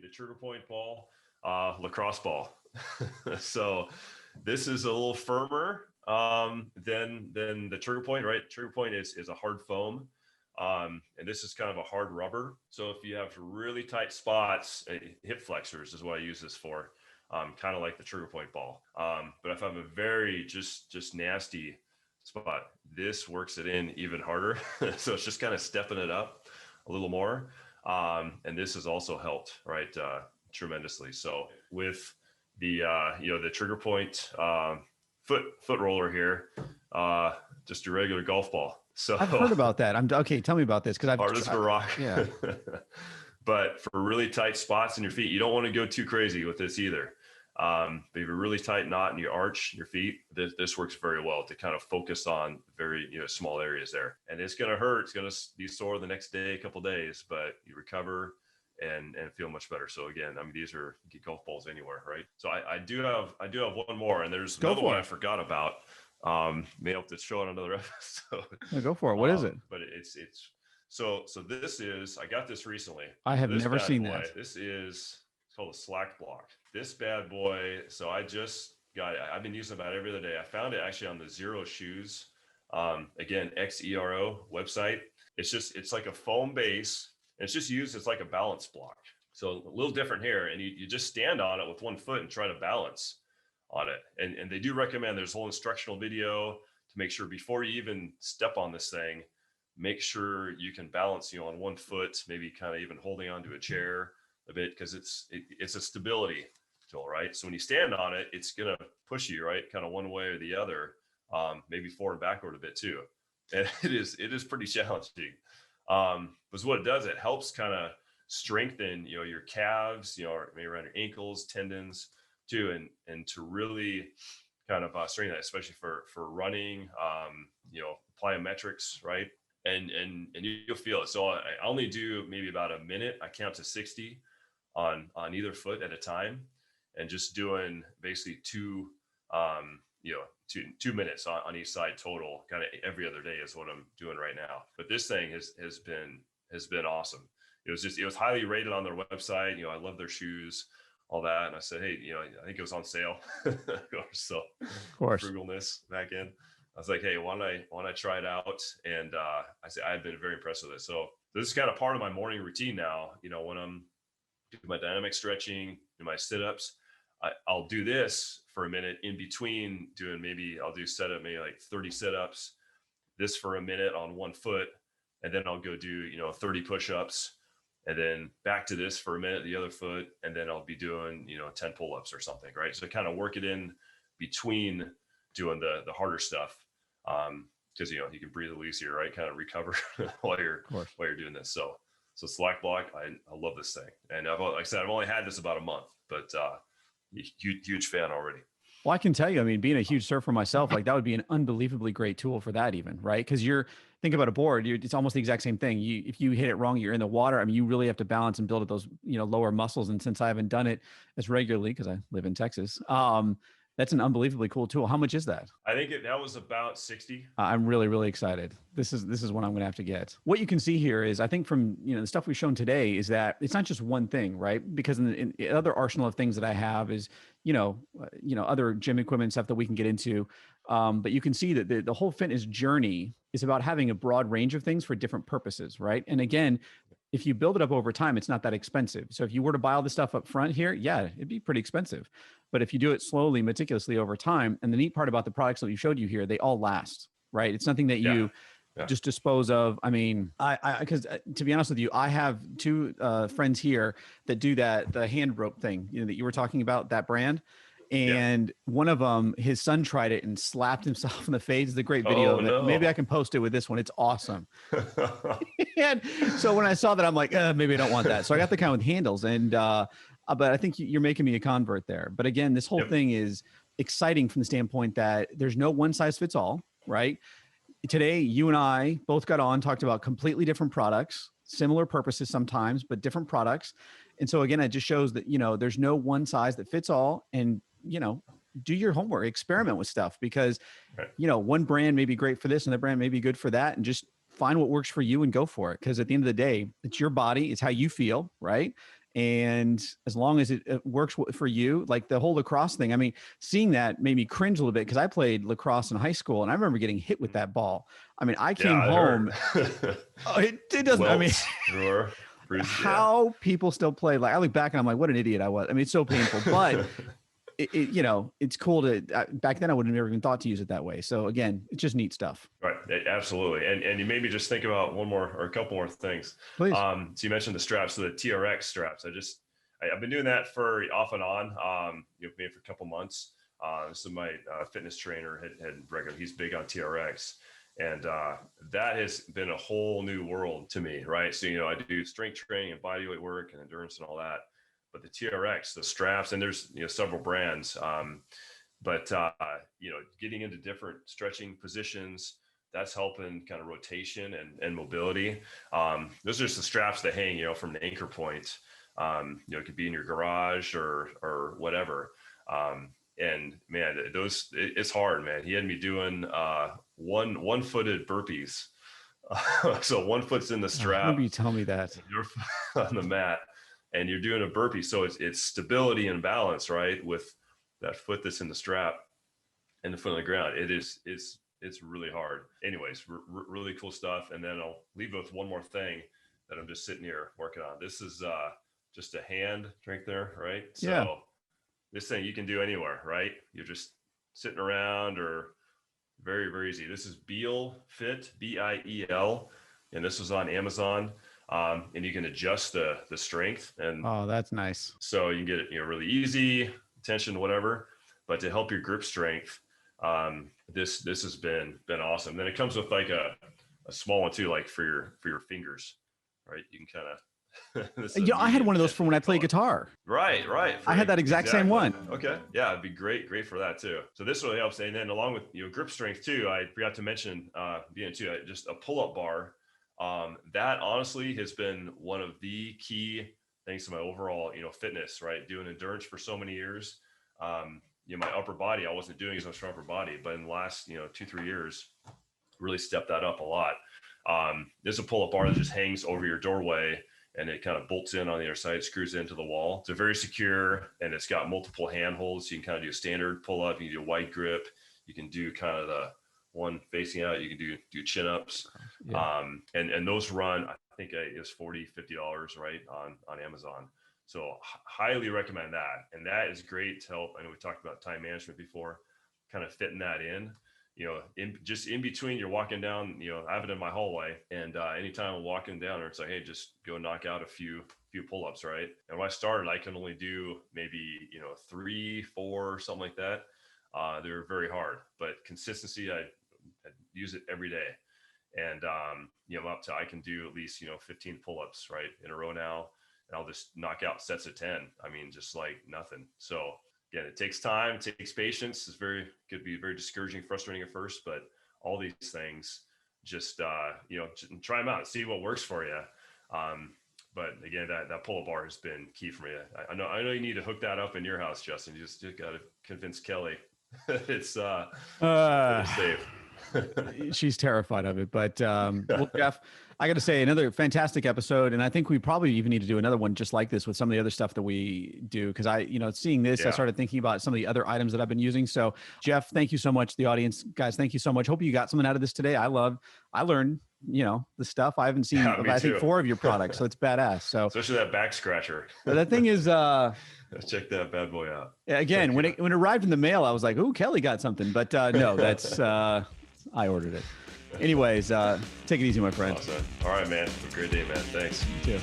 the Trigger Point ball, lacrosse ball. So this is a little firmer than the Trigger Point, right? Trigger Point is a hard foam. And this is kind of a hard rubber. So if you have really tight spots, hip flexors is what I use this for, kind of like the Trigger Point ball. But if I have a very just nasty spot, this works it in even harder. So it's just kind of stepping it up a little more. And this has also helped, right, tremendously. So with the the Trigger Point foot roller here, just a regular golf ball. So I've heard about that. Okay. Tell me about this, because I've hard as a rock. Yeah. But for really tight spots in your feet, you don't want to go too crazy with this either. But if you have a really tight knot in your arch, your feet, this works very well to kind of focus on very small areas there. And it's going to hurt. It's going to be sore the next day, a couple days, but you recover and feel much better. So again, I mean, these are golf balls anywhere, right? So I do have one more, and there's another one I forgot about. May have to show it on another episode. No, go for it. What is it? But it's so this is, I got this recently. I have never seen that. This is, it's called a Slack Block. This bad boy. So I just got it. I've been using it about every other day. I found it actually on the Xero Shoes. Again, XERO website. It's like a foam base. And it's just used as like a balance block. So a little different here. And you just stand on it with one foot and try to balance on it. And they do recommend, there's a whole instructional video to make sure before you even step on this thing, make sure you can balance, on one foot, maybe kind of even holding onto a chair a bit, because it's a stability tool, right? So when you stand on it, it's going to push you, right? Kind of one way or the other, maybe forward and backward a bit too. And it is pretty challenging. But what it does, it helps kind of strengthen, your calves, or maybe around your ankles, tendons too, and to really kind of strengthen that, especially for running, plyometrics, right? And you'll feel it. So I only do maybe about a minute. I count to 60 on either foot at a time, and just doing basically 2 minutes on each side total, kind of every other day is what I'm doing right now. But this thing has been awesome. It was highly rated on their website. I love their shoes, all that. And I said, hey, I think it was on sale. So of course, frugalness back in. I was like, hey, why don't I try it out? And I said, I've been very impressed with it. So this is kind of part of my morning routine now. When I'm doing my dynamic stretching and my sit-ups, I'll do this for a minute in between doing, I'll do setup, maybe like 30 sit-ups, this for a minute on one foot. And then I'll go do, 30 push-ups, and then back to this for a minute, the other foot. And then I'll be doing, 10 pull-ups or something. Right. So kind of work it in between doing the harder stuff. Cause you can breathe a little easier, right? Kind of recover while you're doing this. So Slack Block, I love this thing. And like I said, I've only had this about a month, but, huge fan already. Well, I can tell you, I mean, being a huge surfer myself, like that would be an unbelievably great tool for that even, right? Because think about a board, it's almost the exact same thing. If you hit it wrong, you're in the water. I mean, you really have to balance and build up those, lower muscles. And since I haven't done it as regularly, because I live in Texas, that's an unbelievably cool tool. How much is that? I think that was about 60. I'm really, really excited. This is what I'm going to have to get. What you can see here is, I think from, the stuff we've shown today, is that it's not just one thing, right? Because in other arsenal of things that I have is, other gym equipment stuff that we can get into. But you can see that the whole fitness journey is about having a broad range of things for different purposes, right? And again, if you build it up over time, it's not that expensive. So if you were to buy all the stuff up front here, yeah, it'd be pretty expensive. But if you do it slowly, meticulously over time, and the neat part about the products that we showed you here, they all last, right? It's nothing that you just dispose of. I mean, because to be honest with you, I have 2 friends here that do the hand rope thing, that you were talking about, that brand. And one of them, his son tried it and slapped himself in the face. It's a great video of it. No. Maybe I can post it with this one. It's awesome. And so when I saw that, I'm like, maybe I don't want that. So I got the kind with handles. And but I think you're making me a convert there. But again, this whole thing is exciting from the standpoint that there's no one size fits all, right? Today, you and I both got on, talked about completely different products, similar purposes sometimes, but different products. And so again, it just shows that, there's no one size that fits all. And do your homework, experiment with stuff, because, one brand may be great for this and the brand may be good for that, and just find what works for you and go for it. Because at the end of the day, it's your body, it's how you feel, right? And as long as it works for you, like the whole lacrosse thing, I mean, seeing that made me cringe a little bit because I played lacrosse in high school and I remember getting hit with that ball. I mean, I came Yeah, I home. heard. Oh, it doesn't, I mean, Welts, bruises, yeah. how people still play. Like I look back and I'm like, what an idiot I was. I mean, it's so painful, but you know, it's cool to, back then I would have never even thought to use it that way. So again, it's just neat stuff. Right. Absolutely. And you made me just think about one more or a couple more things. Please. So you mentioned the straps, so the TRX straps. I've been doing that for off and on, maybe for a couple months. So my fitness trainer had recommended, he's big on TRX. And that has been a whole new world to me, right? So, I do strength training and bodyweight work and endurance and all that. But the TRX, the straps, and there's several brands, but getting into different stretching positions, that's helping kind of rotation and mobility. Those are just the straps that hang, from the anchor point. It could be in your garage or whatever. And man, it's hard, man. He had me doing one-footed burpees. So one foot's in the strap. Maybe you tell me that. You're on the mat and you're doing a burpee. So it's stability and balance, right? With that foot that's in the strap and the foot on the ground. It's really hard. Anyways, really cool stuff. And then I'll leave with one more thing that I'm just sitting here working on. This is just a hand strengthener, right? Yeah. So this thing you can do anywhere, right? You're just sitting around or very, very easy. This is Biel Fit, B-I-E-L, and this was on Amazon. And you can adjust the strength. And oh, that's nice. So you can get it, really easy, tension, whatever. But to help your grip strength, this has been awesome. Then it comes with like a small one too, like for your fingers, right? You can kind of. I had one of those for when I play guitar. Right. I had that exact same one. Okay. Yeah, it'd be great for that too. So this really helps. And then along with grip strength too, I forgot to mention just a pull-up bar. That honestly has been one of the key things to my overall, fitness, right? Doing endurance for so many years. My upper body, I wasn't doing as much for upper body, but in the last, 2-3 years, really stepped that up a lot. There's a pull-up bar that just hangs over your doorway and it kind of bolts in on the other side, screws into the wall. It's very secure and it's got multiple handholds. You can kind of do a standard pull-up, you can do a wide grip, you can do kind of the one facing out, you can do chin-ups. Yeah. And those run, I think it's $40-$50, right, on Amazon. So highly recommend that. And that is great to help. I know we talked about time management before, kind of fitting that in, in between you're walking down, I have it in my hallway and anytime I'm walking down there, it's like, hey, just go knock out a few pull-ups, right? And when I started, I can only do maybe, 3, 4, something like that. They were very hard, but consistency, I use it every day. And, I'm up to, I can do at least, 15 pull-ups, right, in a row now. And I'll just knock out sets of 10. I mean, just like nothing. So again, it takes time, it takes patience. Could be very discouraging, frustrating at first, but all these things, just try them out, see what works for you. But again, that pull-up bar has been key for me. I know you need to hook that up in your house, Justin. You just got to convince Kelly it's safe. She's terrified of it, but well, Jeff, I got to say, another fantastic episode, and I think we probably even need to do another one just like this with some of the other stuff that we do. Because seeing this, I started thinking about some of the other items that I've been using. So, Jeff, thank you so much. The audience, guys, thank you so much. Hope you got something out of this today. I learned, the stuff I haven't seen. I think 4 of your products, so it's badass. So, especially that back scratcher. That thing is. Check that bad boy out. Again, when it arrived in the mail, I was like, "Ooh, Kelly got something," but no, that's. I ordered it. Anyways, take it easy, my friend. Awesome. All right, man. Have a great day, man. Thanks. You too.